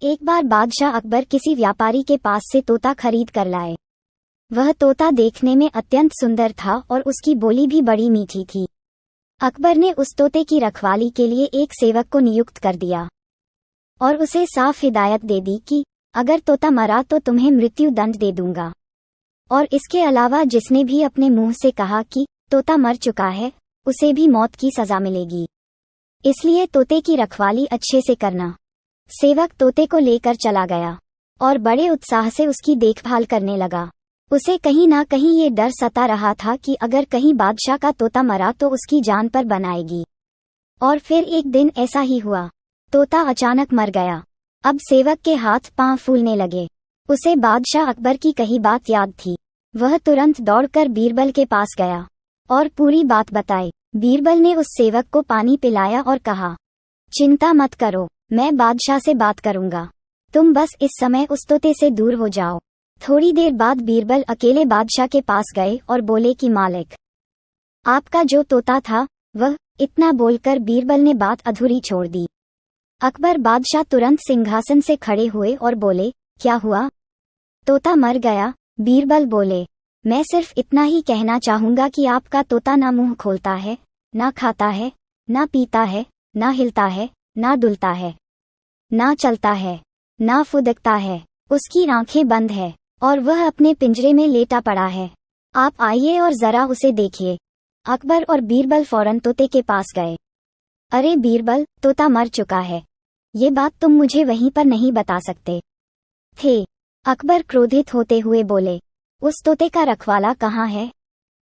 एक बार बादशाह अकबर किसी व्यापारी के पास से तोता खरीद कर लाए। वह तोता देखने में अत्यंत सुंदर था और उसकी बोली भी बड़ी मीठी थी। अकबर ने उस तोते की रखवाली के लिए एक सेवक को नियुक्त कर दिया और उसे साफ हिदायत दे दी कि अगर तोता मरा तो तुम्हें मृत्यु दंड दे दूंगा, और इसके अलावा जिसने भी अपने मुंह से कहा कि तोता मर चुका है उसे भी मौत की सजा मिलेगी, इसलिए तोते की रखवाली अच्छे से करना। सेवक तोते को लेकर चला गया और बड़े उत्साह से उसकी देखभाल करने लगा। उसे कहीं ना कहीं ये डर सता रहा था कि अगर कहीं बादशाह का तोता मरा तो उसकी जान पर बनाएगी। और फिर एक दिन ऐसा ही हुआ, तोता अचानक मर गया। अब सेवक के हाथ पांव फूलने लगे। उसे बादशाह अकबर की कही बात याद थी। वह तुरंत दौड़कर बीरबल के पास गया और पूरी बात बताई। बीरबल ने उस सेवक को पानी पिलाया और कहा, चिंता मत करो, मैं बादशाह से बात करूंगा, तुम बस इस समय उस तोते से दूर हो जाओ। थोड़ी देर बाद बीरबल अकेले बादशाह के पास गए और बोले कि मालिक, आपका जो तोता था वह। इतना बोलकर बीरबल ने बात अधूरी छोड़ दी। अकबर बादशाह तुरंत सिंहासन से खड़े हुए और बोले, क्या हुआ? तोता मर गया। बीरबल बोले, मैं सिर्फ इतना ही कहना चाहूंगा कि आपका तोता ना मुंह खोलता है, ना खाता है, ना पीता है, ना हिलता है, ना डुलता है, ना चलता है, ना फुदकता है। उसकी आंखें बंद है और वह अपने पिंजरे में लेटा पड़ा है। आप आइए और जरा उसे देखिए। अकबर और बीरबल फौरन तोते के पास गए। अरे बीरबल, तोता मर चुका है, ये बात तुम मुझे वहीं पर नहीं बता सकते थे? अकबर क्रोधित होते हुए बोले, उस तोते का रखवाला कहाँ है?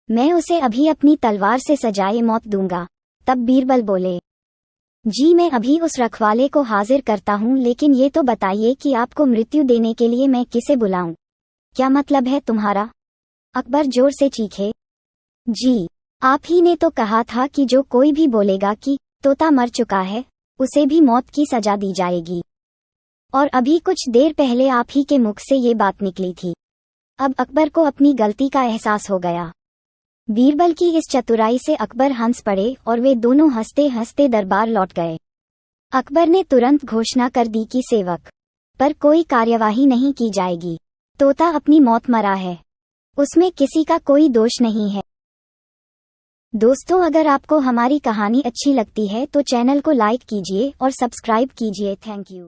मैं उसे अभी अपनी तलवार से सजाए मौत दूंगा। तब बीरबल बोले, जी मैं अभी उस रखवाले को हाजिर करता हूँ, लेकिन ये तो बताइए कि आपको मृत्यु देने के लिए मैं किसे बुलाऊं? क्या मतलब है तुम्हारा? अकबर जोर से चीखे, जी आप ही ने तो कहा था कि जो कोई भी बोलेगा कि तोता मर चुका है उसे भी मौत की सजा दी जाएगी, और अभी कुछ देर पहले आप ही के मुख से ये बात निकली थी। अब अकबर को अपनी गलती का एहसास हो गया। बीरबल की इस चतुराई से अकबर हंस पड़े और वे दोनों हंसते हंसते दरबार लौट गए। अकबर ने तुरंत घोषणा कर दी कि सेवक पर कोई कार्यवाही नहीं की जाएगी। तोता अपनी मौत मरा है, उसमें किसी का कोई दोष नहीं है। दोस्तों, अगर आपको हमारी कहानी अच्छी लगती है तो चैनल को लाइक कीजिए और सब्सक्राइब कीजिए। Thank you.